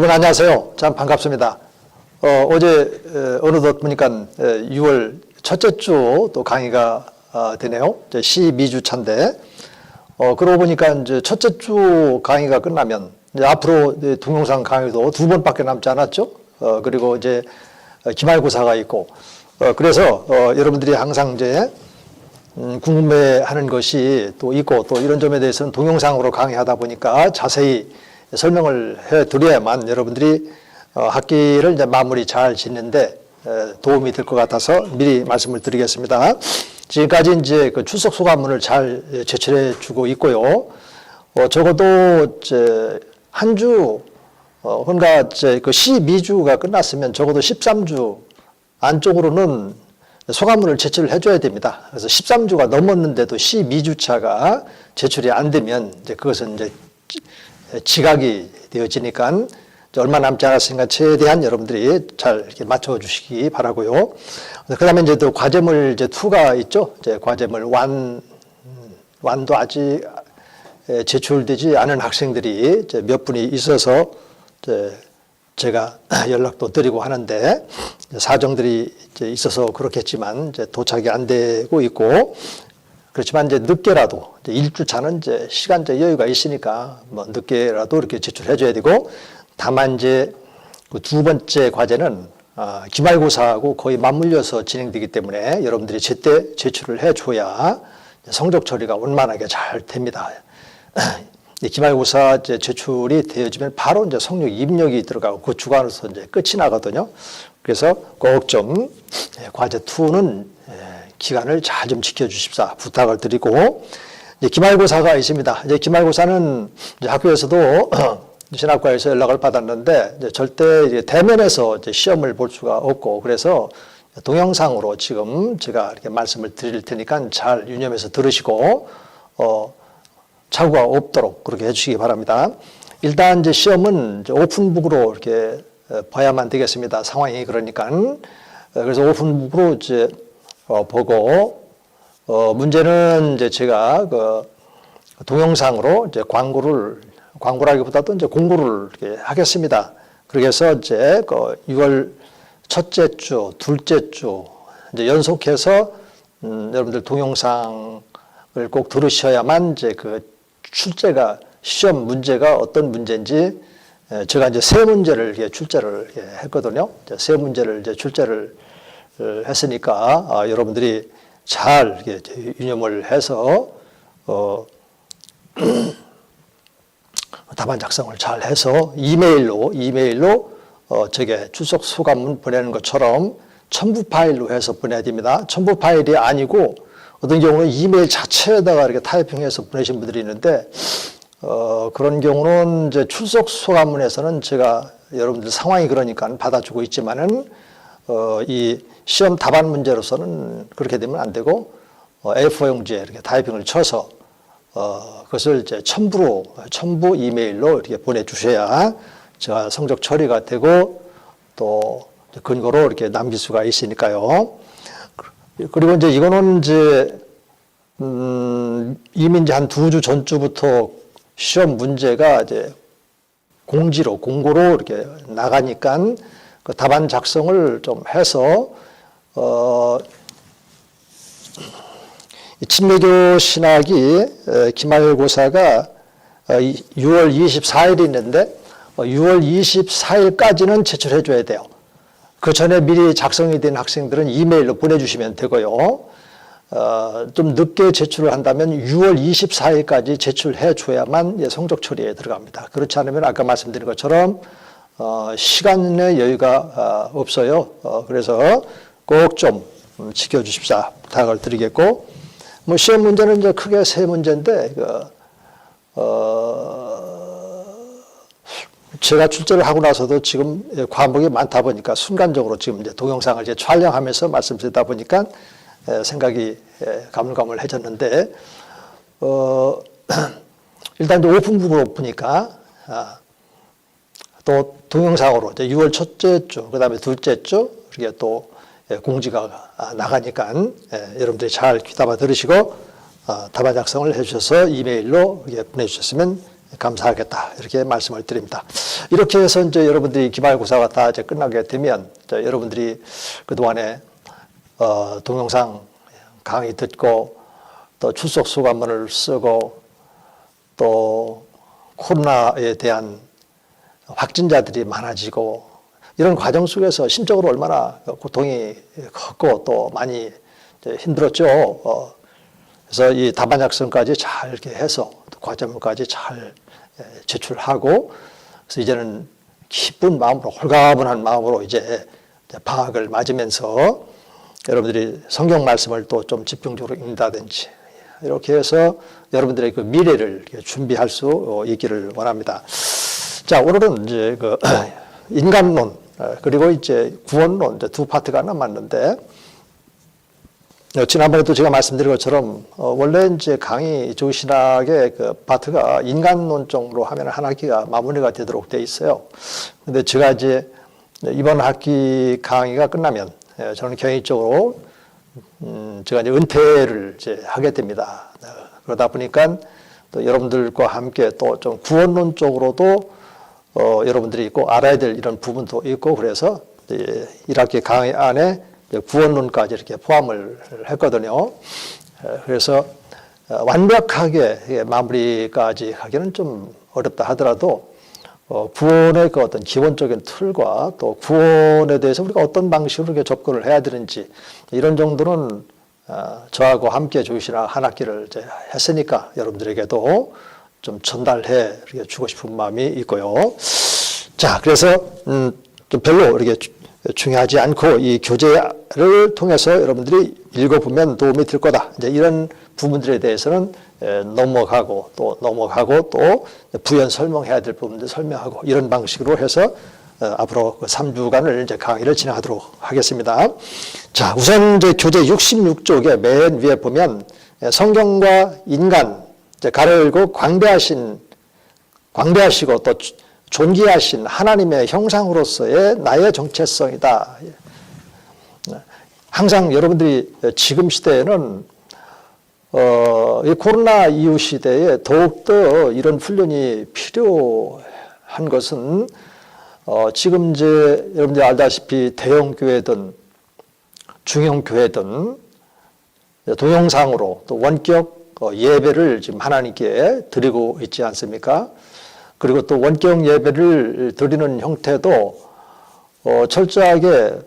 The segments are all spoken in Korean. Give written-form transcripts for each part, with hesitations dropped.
여러분 안녕하세요. 참 반갑습니다. 어제 어느덧 보니까 6월 첫째 주 또 강의가 되네요. 12주 차인데 그러고 보니까 이제 첫째 주 강의가 끝나면 이제 앞으로 동영상 강의도 2번밖에 남지 않았죠. 그리고 이제 기말고사가 있고 그래서 여러분들이 항상 이제 궁금해하는 것이 또 있고 또 이런 점에 대해서는 동영상으로 강의하다 보니까 자세히 설명을 해드려야만 여러분들이 학기를 이제 마무리 잘 짓는데 도움이 될 것 같아서 미리 말씀을 드리겠습니다. 지금까지 이제 그 출석 소감문을 잘 제출해 주고 있고요. 적어도 이제 한 주, 그러니까 이제 그 12주가 끝났으면 적어도 13주 안쪽으로는 소감문을 제출을 해줘야 됩니다. 그래서 13주가 넘었는데도 12주 차가 제출이 안 되면 이제 그것은 이제 지각이 되어지니까 얼마 남지 않았으니까 최대한 여러분들이 잘 이렇게 맞춰주시기 바라고요. 그 다음에 이제 또 과제물 이제 2가 있죠. 이제 과제물 1도 아직 제출되지 않은 학생들이 이제 몇 분이 있어서 이제 제가 연락도 드리고 하는데 사정들이 이제 있어서 그렇겠지만 이제 도착이 안 되고 있고 그렇지만 이제 늦게라도 이제 1주 차는 이제 시간적 여유가 있으니까 뭐 늦게라도 이렇게 제출해줘야 되고 다만 이제 그 2번째 과제는 기말고사하고 거의 맞물려서 진행되기 때문에 여러분들이 제때 제출을 해줘야 성적 처리가 원만하게 잘 됩니다. 기말고사 이제 제출이 되어지면 바로 이제 성적 입력이 들어가고 그 주간으로서 이제 끝이 나거든요. 그래서 꼭 좀 과제 2는 기간을 잘 좀 지켜주십사 부탁을 드리고 이제 기말고사가 있습니다. 이제 기말고사는 이제 학교에서도 신학과에서 연락을 받았는데 이제 절대 이제 대면에서 이제 시험을 볼 수가 없고 그래서 동영상으로 지금 제가 이렇게 말씀을 드릴 테니까 잘 유념해서 들으시고 착오가 없도록 그렇게 해주시기 바랍니다. 일단 이제 시험은 이제 오픈북으로 이렇게 봐야만 되겠습니다. 상황이 그러니까 그래서 오픈북으로 이제 보고 문제는 이제 제가 그 동영상으로 이제 광고라기보다도 이제 공고를 이렇게 하겠습니다. 그래서 이제 그 6월 첫째 주, 둘째 주 이제 연속해서 여러분들 동영상을 꼭 들으셔야만 이제 그 출제가 시험 문제가 어떤 문제인지 제가 이제 세 문제를 이렇게 출제를 했거든요. 세 문제를 이제 출제를 했으니까 여러분들이 잘 이렇게 유념을 해서 답안 작성을 잘 해서 이메일로 저게 출석 소감문 보내는 것처럼 첨부 파일로 해서 보내야 됩니다. 첨부 파일이 아니고 어떤 경우는 이메일 자체에다가 이렇게 타이핑해서 보내신 분들이 있는데 그런 경우는 이제 출석 소감문에서는 제가 여러분들 상황이 그러니까 받아주고 있지만은 이 시험 답안 문제로서는 그렇게 되면 안 되고 A4 용지에 이렇게 타이핑을 쳐서 그것을 이제 첨부 이메일로 이렇게 보내주셔야 제가 성적 처리가 되고 또 근거로 이렇게 남길 수가 있으니까요. 그리고 이제 이거는 이제 이미 이제 한 2주 전주부터 시험 문제가 이제 공고로 이렇게 나가니까 그 답안 작성을 좀 해서 친매교 신학이 기말고사가 6월 24일이 있는데 6월 24일까지는 제출해 줘야 돼요. 그 전에 미리 작성이 된 학생들은 이메일로 보내주시면 되고요. 좀 늦게 제출을 한다면 6월 24일까지 제출해 줘야만 성적 처리에 들어갑니다. 그렇지 않으면 아까 말씀드린 것처럼 시간의 여유가 없어요. 그래서 꼭 좀 지켜주십사 부탁을 드리겠고 뭐 시험 문제는 이제 크게 세 문제인데 제가 출제를 하고 나서도 지금 과목이 많다 보니까 순간적으로 지금 이제 동영상을 이제 촬영하면서 말씀드리다 보니까 생각이 가물가물해졌는데 일단 이제 오픈북으로 보니까 또 동영상으로 이제 6월 첫째 주, 그 다음에 둘째 주 이렇게 또 공지가 나가니까 여러분들이 잘 귀담아 들으시고 답안 작성을 해주셔서 이메일로 이렇게 보내주셨으면 감사하겠다 이렇게 말씀을 드립니다. 이렇게 해서 이제 여러분들이 기말고사가 다 이제 끝나게 되면 여러분들이 그 동안에 동영상 강의 듣고 또 출석 소감문을 쓰고 또 코로나에 대한 확진자들이 많아지고 이런 과정 속에서 심적으로 얼마나 고통이 컸고 또 많이 힘들었죠. 그래서 이 답안 작성까지 잘 이렇게 해서 과제문까지 잘 제출하고 그래서 이제는 기쁜 마음으로 홀가분한 마음으로 이제 방학을 맞으면서 여러분들이 성경 말씀을 또 좀 집중적으로 읽는다든지 이렇게 해서 여러분들의 그 미래를 준비할 수 있기를 원합니다. 자, 오늘은 이제 그 인간론 그리고 이제 구원론 이제 두 파트가 남았는데 지난번에도 제가 말씀드린 것처럼 원래 이제 강의 조신학의 그 파트가 인간론적으로 하면 한 학기가 마무리가 되도록 돼 있어요. 근데 제가 이제 이번 학기 강의가 끝나면 저는 개인적으로 제가 이제 은퇴를 이제 하게 됩니다. 그러다 보니까 또 여러분들과 함께 또 좀 구원론 쪽으로도 여러분들이 꼭 알아야 될 이런 부분도 있고 그래서 1학기 강의 안에 구원론까지 이렇게 포함을 했거든요. 그래서 완벽하게 마무리까지 하기는 좀 어렵다 하더라도 구원의 그 어떤 기본적인 틀과 또 구원에 대해서 우리가 어떤 방식으로 이렇게 접근을 해야 되는지 이런 정도는 저하고 함께 조이시나 한 학기를 이제 했으니까 여러분들에게도 좀 전달해 주고 싶은 마음이 있고요. 자, 그래서 좀 별로 이렇게 중요하지 않고 이 교재를 통해서 여러분들이 읽어보면 도움이 될 거다. 이제 이런 부분들에 대해서는 넘어가고 또 부연 설명해야 될 부분들 설명하고 이런 방식으로 해서 앞으로 3주간을 이제 강의를 진행하도록 하겠습니다. 자, 우선 이제 교재 66쪽에 맨 위에 보면 성경과 인간 이제 가로 열고 광대하시고 또 존귀하신 하나님의 형상으로서의 나의 정체성이다. 항상 여러분들이 지금 시대에는 이 코로나 이후 시대에 더욱더 이런 훈련이 필요한 것은 지금 이제 여러분들이 알다시피 대형 교회든 중형 교회든 동영상으로 또 원격 예배를 지금 하나님께 드리고 있지 않습니까? 그리고 또 원격 예배를 드리는 형태도 철저하게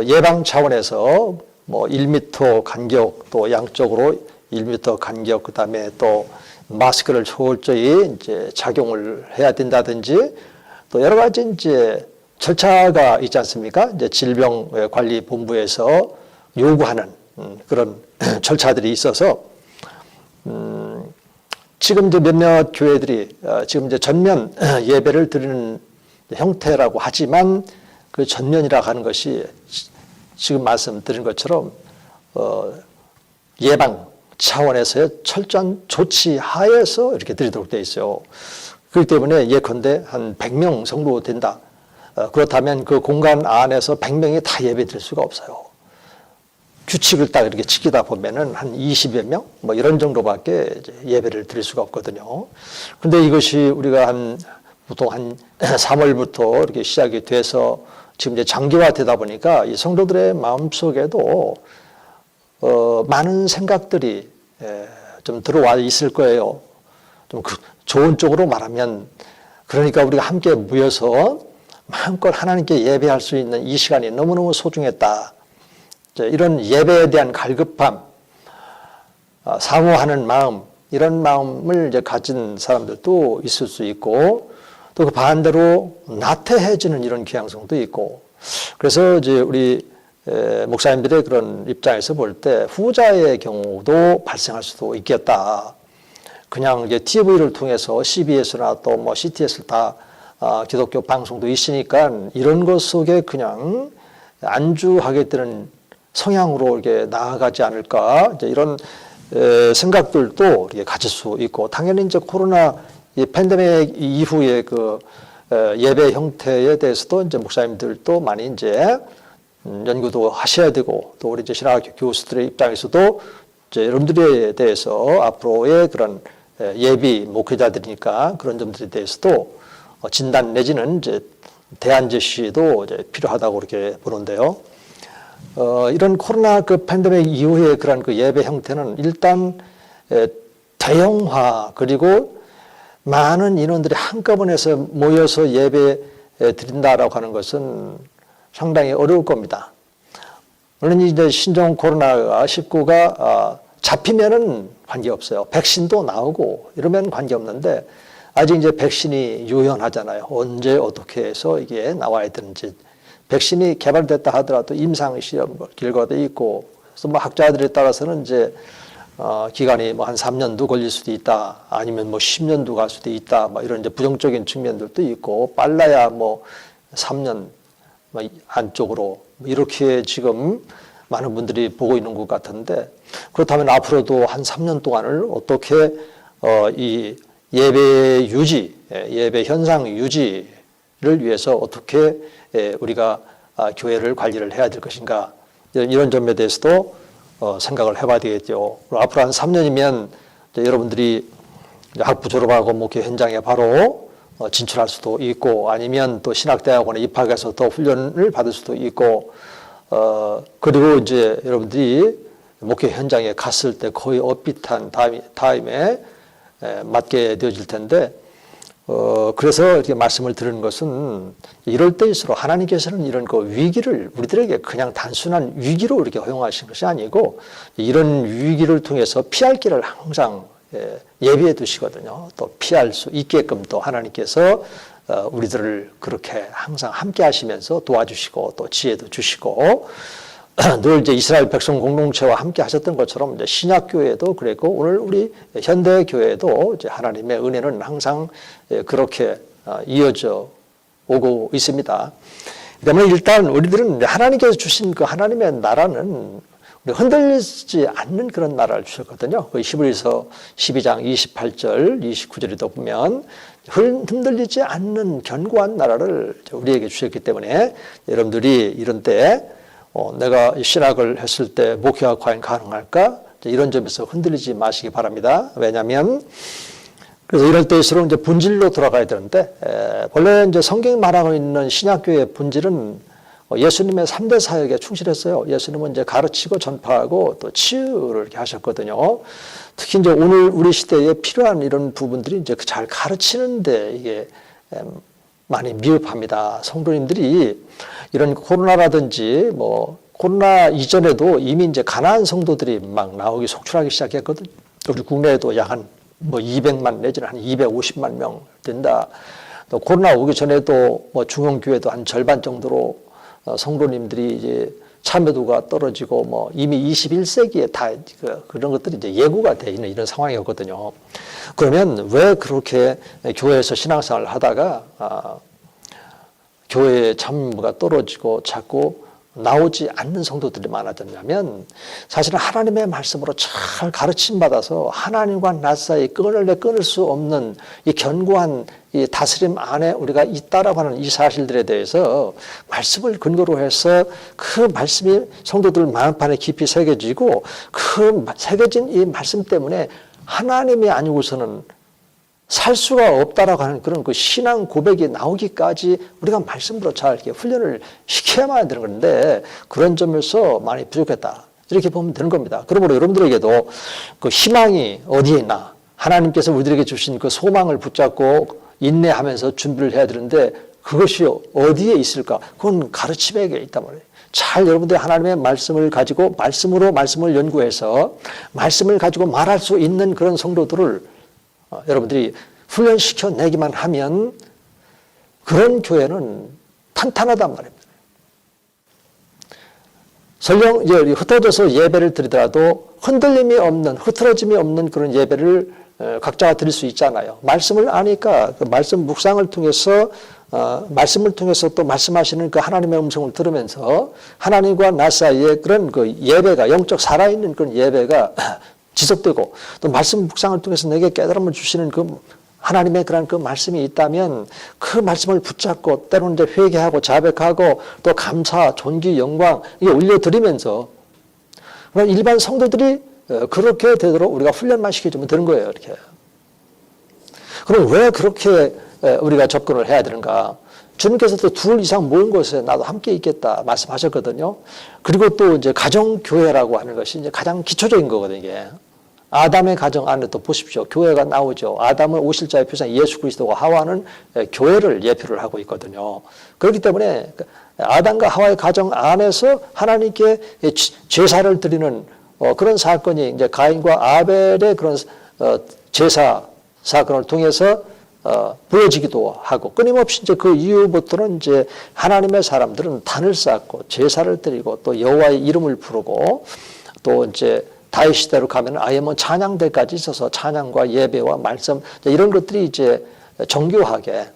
예방 차원에서 뭐 1m 간격 또 양쪽으로 1m 간격 그다음에 또 마스크를 철저히 이제 착용을 해야 된다든지 또 여러 가지 이제 절차가 있지 않습니까? 이제 질병관리본부에서 요구하는 그런 절차들이 있어서 지금 이제 몇몇 교회들이 지금 이제 전면 예배를 드리는 형태라고 하지만 그 전면이라고 하는 것이 지금 말씀드린 것처럼 예방 차원에서의 철저한 조치 하에서 이렇게 드리도록 되어 있어요. 그렇기 때문에 예컨대 한 100명 정도 된다. 그렇다면 그 공간 안에서 100명이 다 예배 드릴 수가 없어요. 규칙을 딱 이렇게 지키다 보면은 한 20여 명? 뭐 이런 정도밖에 이제 예배를 드릴 수가 없거든요. 근데 이것이 우리가 보통 한 3월부터 이렇게 시작이 돼서 지금 이제 장기화되다 보니까 이 성도들의 마음속에도 많은 생각들이 좀 들어와 있을 거예요. 좀 좋은 쪽으로 말하면 그러니까 우리가 함께 모여서 마음껏 하나님께 예배할 수 있는 이 시간이 너무너무 소중했다. 이런 예배에 대한 갈급함, 사모하는 마음, 이런 마음을 이제 가진 사람들도 있을 수 있고, 또 그 반대로 나태해지는 이런 경향성도 있고, 그래서 이제 우리 목사님들의 그런 입장에서 볼 때 후자의 경우도 발생할 수도 있겠다. 그냥 이제 TV를 통해서 CBS나 또 뭐 CTS 다 기독교 방송도 있으니까 이런 것 속에 그냥 안주하게 되는 성향으로 이렇게 나아가지 않을까 이제 이런 생각들도 이렇게 가질 수 있고 당연히 이제 코로나 이 팬데믹 이후의 그 예배 형태에 대해서도 이제 목사님들도 많이 이제 연구도 하셔야 되고 또 우리 이제 신학교 교수들의 입장에서도 이제 여러분들에 대해서 앞으로의 그런 예비 목회자들이니까 그런 점들에 대해서도 진단 내지는 이제 대안 제시도 이제 필요하다고 그렇게 보는데요. 이런 코로나 그 팬데믹 이후에 그런 그 예배 형태는 일단 대형화 그리고 많은 인원들이 한꺼번에서 모여서 예배 드린다라고 하는 것은 상당히 어려울 겁니다. 물론 이제 신종 코로나 19가 잡히면은 관계없어요. 백신도 나오고 이러면 관계없는데 아직 이제 백신이 유연하잖아요. 언제 어떻게 해서 이게 나와야 되는지. 백신이 개발됐다 하더라도 임상 시험 결과도 있고, 그래서 뭐 학자들에 따라서는 이제 기간이 뭐 한 3년도 걸릴 수도 있다, 아니면 뭐 10년도 갈 수도 있다, 뭐 이런 이제 부정적인 측면들도 있고, 빨라야 뭐 3년 뭐 안쪽으로 이렇게 지금 많은 분들이 보고 있는 것 같은데, 그렇다면 앞으로도 한 3년 동안을 어떻게 이 예배 유지, 예배 현상 유지를 위해서 어떻게 우리가 교회를 관리를 해야 될 것인가, 이런 점에 대해서도 생각을 해봐야 되겠죠. 앞으로 한 3년이면 여러분들이 학부 졸업하고 목회 현장에 바로 진출할 수도 있고, 아니면 또 신학대학원에 입학해서 더 훈련을 받을 수도 있고, 그리고 이제 여러분들이 목회 현장에 갔을 때 거의 업비트한 타임에 맞게 되어질 텐데, 그래서 이렇게 말씀을 드리는 것은 이럴 때일수록 하나님께서는 이런 그 위기를 우리들에게 그냥 단순한 위기로 이렇게 허용하신 것이 아니고, 이런 위기를 통해서 피할 길을 항상 예비해 두시거든요. 또 피할 수 있게끔 또 하나님께서 우리들을 그렇게 항상 함께 하시면서 도와주시고 또 지혜도 주시고, 늘 이제 이스라엘 백성 공동체와 함께 하셨던 것처럼 이제 신약교회도 그랬고, 오늘 우리 현대교회도 이제 하나님의 은혜는 항상 그렇게 이어져 오고 있습니다. 그러면 일단 우리들은 하나님께서 주신 그 하나님의 나라는 흔들리지 않는 그런 나라를 주셨거든요. 그 히브리서 12장 28절, 29절에도 보면 흔들리지 않는 견고한 나라를 우리에게 주셨기 때문에, 여러분들이 이런 때 내가 신학을 했을 때 목회가 과연 가능할까? 이런 점에서 흔들리지 마시기 바랍니다. 왜냐하면 그래서 이럴 때일수록 이제 본질로 돌아가야 되는데, 원래 이제 성경이 말하고 있는 신약교회의 본질은 예수님의 3대 사역에 충실했어요. 예수님은 이제 가르치고 전파하고 또 치유를 이렇게 하셨거든요. 특히 이제 오늘 우리 시대에 필요한 이런 부분들이 이제 잘 가르치는데 이게 많이 미흡합니다. 성도님들이 이런 코로나라든지 뭐 코로나 이전에도 이미 이제 가난한 성도들이 막 나오기 속출하기 시작했거든요. 우리 국내에도 약 한 뭐 200만 내지는 한 250만 명 된다. 또 코로나 오기 전에도 뭐 중형교회도 한 절반 정도로 성도님들이 이제 참여도가 떨어지고 뭐 이미 21세기에 다 그런 것들이 이제 예고가 되어 있는 이런 상황이었거든요. 그러면 왜 그렇게 교회에서 신앙생활을 하다가 교회의 참여가 떨어지고 자꾸 나오지 않는 성도들이 많아졌냐면, 사실은 하나님의 말씀으로 잘 가르침 받아서 하나님과 나 사이 끊을 수 없는 이 견고한 이 다스림 안에 우리가 있다라고 하는 이 사실들에 대해서 말씀을 근거로 해서 그 말씀이 성도들 마음판에 깊이 새겨지고, 그 새겨진 이 말씀 때문에 하나님이 아니고서는 살 수가 없다라고 하는 그런 그 신앙 고백이 나오기까지 우리가 말씀으로 잘 이렇게 훈련을 시켜야만 되는 건데, 그런 점에서 많이 부족했다, 이렇게 보면 되는 겁니다. 그러므로 여러분들에게도 그 희망이 어디에 있나, 하나님께서 우리들에게 주신 그 소망을 붙잡고 인내하면서 준비를 해야 되는데, 그것이 어디에 있을까? 그건 가르침에 있단 말이에요. 잘 여러분들이 하나님의 말씀을 가지고 말씀으로 말씀을 연구해서 말씀을 가지고 말할 수 있는 그런 성도들을 여러분들이 훈련시켜 내기만 하면 그런 교회는 탄탄하단 말입니다. 설령 이제 흩어져서 예배를 드리더라도 흔들림이 없는, 흐트러짐이 없는 그런 예배를 각자가 드릴 수 있잖아요. 말씀을 아니까 그 말씀 묵상을 통해서 말씀을 통해서 또 말씀하시는 그 하나님의 음성을 들으면서 하나님과 나 사이에 그런 그 예배가, 영적 살아있는 그런 예배가 지속되고, 또 말씀 묵상을 통해서 내게 깨달음을 주시는 그 하나님의 그런 그 말씀이 있다면 그 말씀을 붙잡고 때로는 이제 회개하고 자백하고 또 감사, 존귀, 영광 이게 올려드리면서 일반 성도들이 그렇게 되도록 우리가 훈련만 시켜주면 되는 거예요. 이렇게. 그럼 왜 그렇게 우리가 접근을 해야 되는가? 주님께서도 둘 이상 모인 곳에 나도 함께 있겠다 말씀하셨거든요. 그리고 또 이제 가정교회라고 하는 것이 이제 가장 기초적인 거거든요, 이게. 아담의 가정 안에 또 보십시오. 교회가 나오죠. 아담은 오실자의 표상 예수 그리스도고 하와는 교회를 예표를 하고 있거든요. 그렇기 때문에 아담과 하와의 가정 안에서 하나님께 제사를 드리는 그런 사건이 이제 가인과 아벨의 그런 제사 사건을 통해서 보여지기도 하고 끊임없이 이제 그 이후부터는 이제 하나님의 사람들은 단을 쌓고 제사를 드리고 또 여호와의 이름을 부르고 또 이제 다윗 시대로 가면 아예 뭐 찬양대까지 있어서 찬양과 예배와 말씀 이런 것들이 이제 정교하게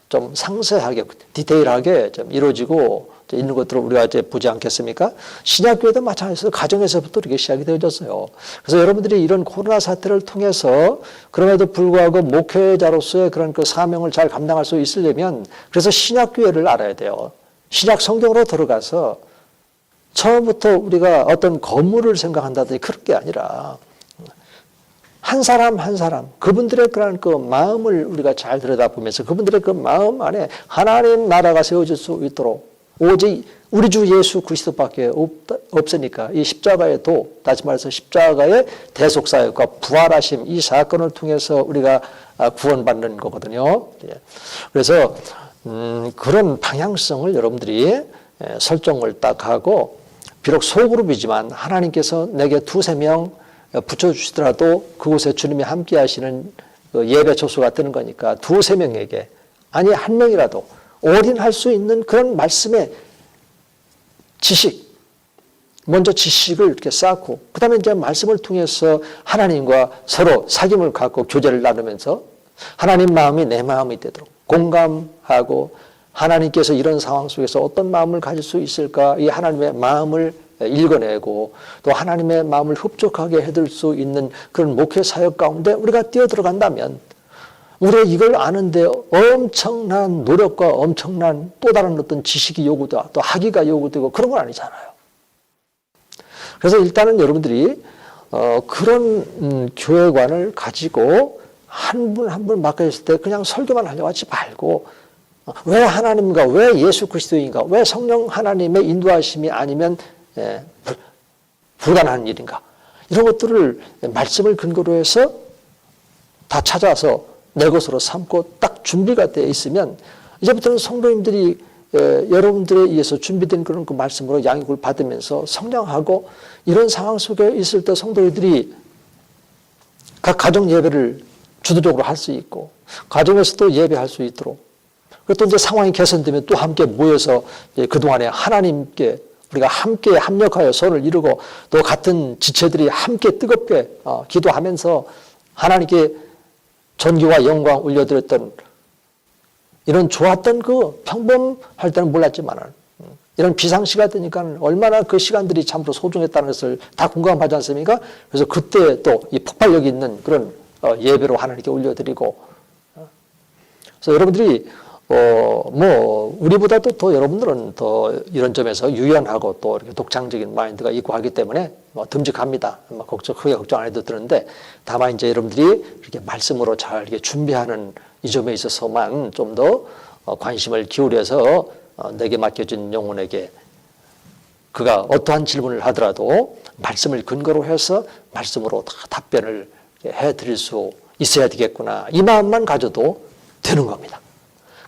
좀 상세하게 디테일하게 좀 이루어지고 있는 것들을 우리가 이제 보지 않겠습니까? 신약교회도 마찬가지로 가정에서부터 이렇게 시작이 되어졌어요. 그래서 여러분들이 이런 코로나 사태를 통해서 그럼에도 불구하고 목회자로서의 그런 그 사명을 잘 감당할 수 있으려면 그래서 신약교회를 알아야 돼요. 신약 성경으로 들어가서 처음부터 우리가 어떤 건물을 생각한다든지 그런 게 아니라 한 사람 한 사람 그분들의 그런 그 마음을 우리가 잘 들여다보면서 그분들의 그 마음 안에 하나님 나라가 세워질 수 있도록 오직 우리 주 예수 그리스도밖에 없으니까 이 십자가의 도, 다시 말해서 십자가의 대속사역과 부활하심 이 사건을 통해서 우리가 구원받는 거거든요. 그래서 그런 방향성을 여러분들이 설정을 딱 하고 비록 소그룹이지만 하나님께서 내게 두세 명 붙여주시더라도 그곳에 주님이 함께 하시는 예배 조수가 뜨는 거니까 두세 명에게 아니 한 명이라도 올인할 수 있는 그런 말씀의 지식, 먼저 지식을 이렇게 쌓고 그 다음에 이제 말씀을 통해서 하나님과 서로 사귐을 갖고 교제를 나누면서 하나님 마음이 내 마음이 되도록 공감하고 하나님께서 이런 상황 속에서 어떤 마음을 가질 수 있을까 이 하나님의 마음을 읽어내고 또 하나님의 마음을 흡족하게 해줄 수 있는 그런 목회 사역 가운데 우리가 뛰어들어간다면 우리가 이걸 아는데 엄청난 노력과 엄청난 또 다른 어떤 지식이 요구되고 또 학위가 요구되고 그런 건 아니잖아요. 그래서 일단은 여러분들이 그런 교회관을 가지고 한 분 한 분 맡겨졌을 때 그냥 설교만 하려고 하지 말고 왜 하나님인가 왜 예수 그리스도인가 왜 성령 하나님의 인도하심이 아니면 불가능한 일인가 이런 것들을 말씀을 근거로 해서 다 찾아서 내 것으로 삼고 딱 준비가 되어 있으면 이제부터는 성도님들이 여러분들에 의해서 준비된 그런 그 말씀으로 양육을 받으면서 성장하고 이런 상황 속에 있을 때 성도들이 각 가정 예배를 주도적으로 할 수 있고 가정에서도 예배할 수 있도록 그리고 또 이제 상황이 개선되면 또 함께 모여서 그동안에 하나님께 우리가 함께 합력하여 손을 이루고 또 같은 지체들이 함께 뜨겁게 기도하면서 하나님께 전기와 영광 올려드렸던 이런 좋았던 그 평범할 때는 몰랐지만 이런 비상시가 되니까 얼마나 그 시간들이 참으로 소중했다는 것을 다 공감하지 않습니까? 그래서 그때 또 이 폭발력 있는 그런 예배로 하나님께 올려드리고 그래서 여러분들이 우리보다도 더 여러분들은 더 이런 점에서 유연하고 또 이렇게 독창적인 마인드가 있고 하기 때문에 듬직합니다. 크게 걱정 안 해도 되는데 다만 이제 여러분들이 이렇게 말씀으로 잘 이렇게 준비하는 이 점에 있어서만 좀 더 관심을 기울여서 내게 맡겨진 영혼에게 그가 어떠한 질문을 하더라도 말씀을 근거로 해서 말씀으로 다 답변을 해드릴 수 있어야 되겠구나. 이 마음만 가져도 되는 겁니다.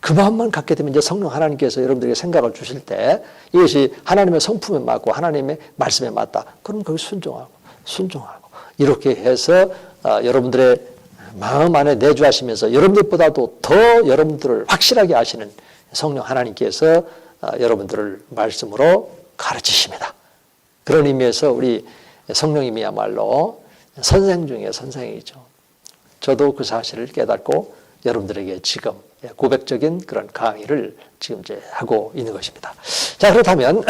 그 마음만 갖게 되면 이제 성령 하나님께서 여러분들에게 생각을 주실 때 이것이 하나님의 성품에 맞고 하나님의 말씀에 맞다. 그럼 거기 순종하고 이렇게 해서 여러분들의 마음 안에 내주하시면서 여러분들보다도 더 여러분들을 확실하게 아시는 성령 하나님께서 여러분들을 말씀으로 가르치십니다. 그런 의미에서 우리 성령님이야말로 선생 중에 선생이죠. 저도 그 사실을 깨닫고 여러분들에게 지금 고백적인 그런 강의를 지금 이제 하고 있는 것입니다. 자, 그렇다면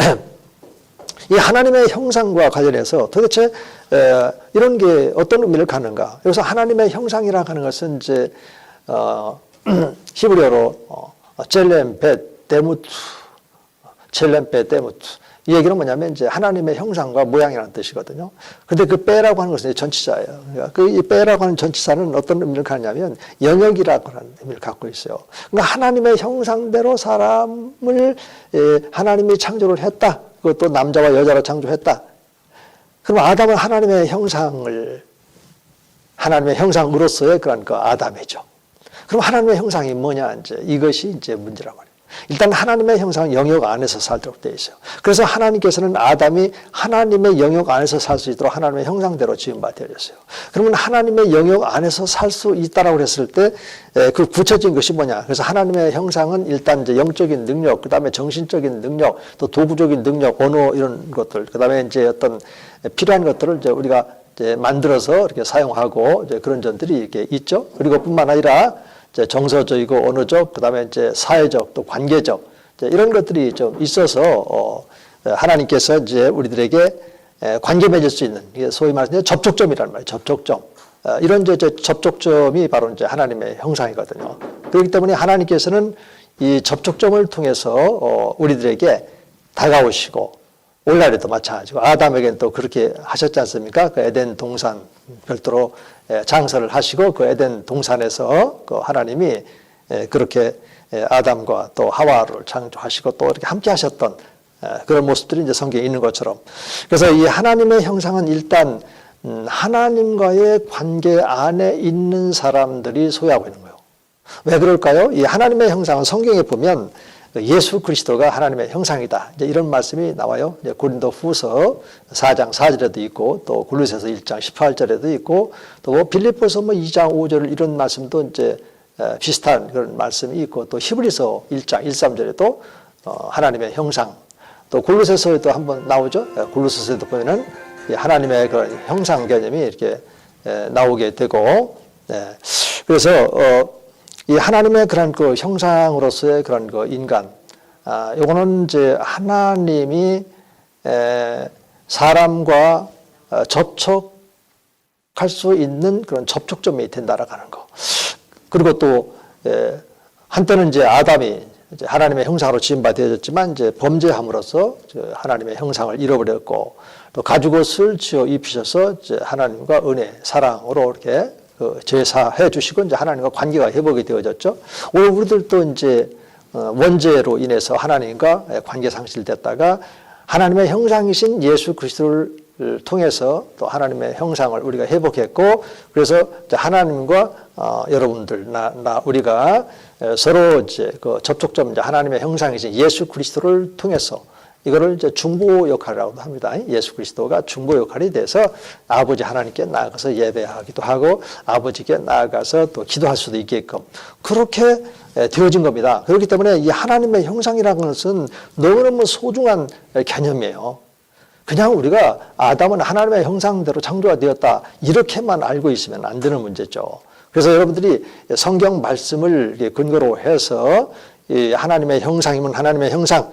이 하나님의 형상과 관련해서 도대체 이런 게 어떤 의미를 갖는가? 여기서 하나님의 형상이라고 하는 것은 이제 히브리어로 첼렘 베 데무트, 첼렘 베 데무트 이 얘기는 뭐냐면 이제 하나님의 형상과 모양이라는 뜻이거든요. 근데 그 빼라고 하는 것은 전치사예요. 그러니까 그 빼라고 하는 전치사는 어떤 의미를 갖냐면 영역이라고 하는 의미를 갖고 있어요. 그러니까 하나님의 형상대로 사람을 하나님이 창조를 했다. 그것도 남자와 여자로 창조했다. 그럼 아담은 하나님의 형상으로서의 그런 그 아담이죠. 그럼 하나님의 형상이 뭐냐, 이제 이것이 이제 문제란 말이에요. 일단 하나님의 형상은 영역 안에서 살도록 되어 있어요. 그래서 하나님께서는 아담이 하나님의 영역 안에서 살 수 있도록 하나님의 형상대로 지음받아졌어요. 그러면 하나님의 영역 안에서 살 수 있다라고 했을 때 그 구체적인 것이 뭐냐? 그래서 하나님의 형상은 일단 이제 영적인 능력, 그다음에 정신적인 능력, 또 도구적인 능력, 언어 이런 것들, 그다음에 이제 어떤 필요한 것들을 이제 우리가 이제 만들어서 이렇게 사용하고 이제 그런 점들이 이렇게 있죠. 그리고 뿐만 아니라 이제 정서적이고 언어적, 그다음에 이제 사회적, 또 관계적 이런 것들이 좀 있어서 하나님께서 이제 우리들에게 관계 맺을 수 있는, 소위 말해서 접촉점이라는 말이에요. 접촉점. 이런 이제 접촉점이 바로 이제 하나님의 형상이거든요. 그렇기 때문에 하나님께서는 이 접촉점을 통해서 우리들에게 다가오시고, 오늘날에도 마찬가지고 아담에게는 또 그렇게 하셨지 않습니까? 그 에덴 동산 별도로 장사를 하시고 그 에덴 동산에서 그 하나님이 그렇게 아담과 또 하와를 창조하시고 또 이렇게 함께 하셨던 그런 모습들이 이제 성경에 있는 것처럼, 그래서 이 하나님의 형상은 일단 하나님과의 관계 안에 있는 사람들이 소유하고 있는 거예요. 왜 그럴까요? 이 하나님의 형상은 성경에 보면 예수 그리스도가 하나님의 형상이다, 이제 이런 말씀이 나와요. 고린도후서 4장 4절에도 있고, 또 골로새서 1장 18절에도 있고, 또 빌립보서 2장 5절 이런 말씀도 이제 비슷한 그런 말씀이 있고, 또 히브리서 1장 1, 3절에도 하나님의 형상, 또 골로새서에도 한번 나오죠. 골로새서에도 보면은 하나님의 그런 형상 개념이 이렇게 나오게 되고, 그래서 이 하나님의 그런 그 형상으로서의 그런 그 인간, 요거는 이제 하나님이 사람과 접촉할 수 있는 그런 접촉점이 된다라고 하는 거. 그리고 또 한때는 이제 아담이 이제 하나님의 형상으로 지음받아졌지만 이제 범죄함으로써 하나님의 형상을 잃어버렸고, 또 가죽옷을 지어 입히셔서 이제 하나님과 은혜, 사랑으로 이렇게 제사해 주시고 이제 하나님과 관계가 회복이 되어졌죠. 오늘 우리들도 이제 원죄로 인해서 하나님과 관계 상실됐다가 하나님의 형상이신 예수 그리스도를 통해서 또 하나님의 형상을 우리가 회복했고, 그래서 이제 하나님과 여러분들, 우리가 서로 이제 그 접촉점, 이제 하나님의 형상이신 예수 그리스도를 통해서 이거를 이제 중보 역할이라고 합니다. 예수 그리스도가 중보 역할이 돼서 아버지 하나님께 나아가서 예배하기도 하고 아버지께 나아가서 또 기도할 수도 있게끔 그렇게 되어진 겁니다. 그렇기 때문에 이 하나님의 형상이라는 것은 너무너무 소중한 개념이에요. 그냥 우리가 아담은 하나님의 형상대로 창조가 되었다 이렇게만 알고 있으면 안 되는 문제죠. 그래서 여러분들이 성경 말씀을 근거로 해서 이 하나님의 형상이면 하나님의 형상,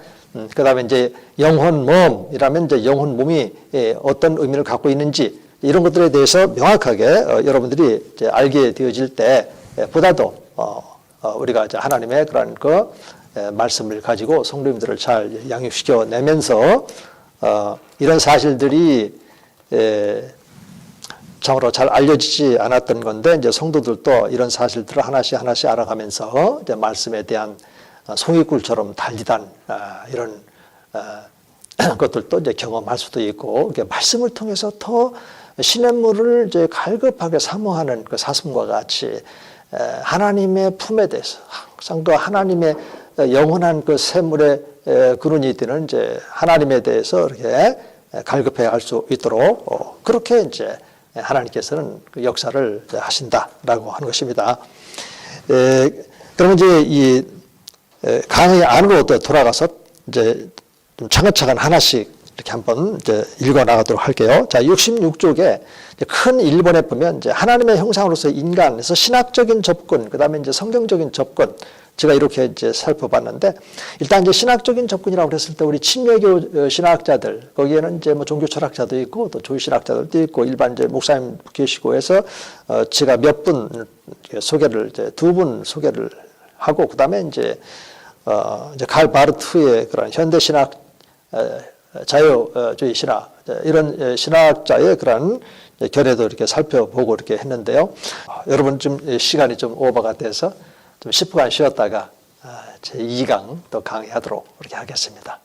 그 다음에 이제 영혼 몸이라면 이제 영혼 몸이 어떤 의미를 갖고 있는지 이런 것들에 대해서 명확하게 여러분들이 이제 알게 되어질 때 보다도 우리가 이제 하나님의 그런 그 말씀을 가지고 성도님들을 잘 양육시켜 내면서 이런 사실들이 참으로 잘 알려지지 않았던 건데 이제 성도들도 이런 사실들을 하나씩 알아가면서 이제 말씀에 대한 송이꿀처럼 달리단 이런 것들도 이제 경험할 수도 있고, 이렇게 말씀을 통해서 더 시냇물을 이제 갈급하게 사모하는 그 사슴과 같이 하나님의 품에 대해서 항상 그 하나님의 영원한 그 샘물의 근원이 되는 이제 하나님에 대해서 이렇게 갈급해 할 수 있도록 그렇게 이제 하나님께서는 그 역사를 하신다라고 하는 것입니다. 그러면 이제 이 강의 안으로 돌아가서 이제 좀 차근차근 하나씩 이렇게 한번 이제 읽어 나가도록 할게요. 자, 66쪽에 큰 1번에 보면 이제 하나님의 형상으로서 인간에서 신학적인 접근, 그 다음에 이제 성경적인 접근, 제가 이렇게 이제 살펴봤는데, 일단 이제 신학적인 접근이라고 그랬을 때 우리 침례교 신학자들, 거기에는 이제 뭐 종교 철학자도 있고 또 조기 신학자들도 있고 일반 이제 목사님 계시고 해서 제가 몇 분 소개를 이제 두 분 소개를 하고, 그 다음에 이제 칼 바르트의 그런 현대 신학 자유주의 신학 이런 신학자의 그런 결례도 이렇게 살펴보고 이렇게 했는데요. 여러분 좀 시간이 좀 오버가 돼서 좀 10분간 쉬었다가 제 2강 또 강의하도록 그렇게 하겠습니다.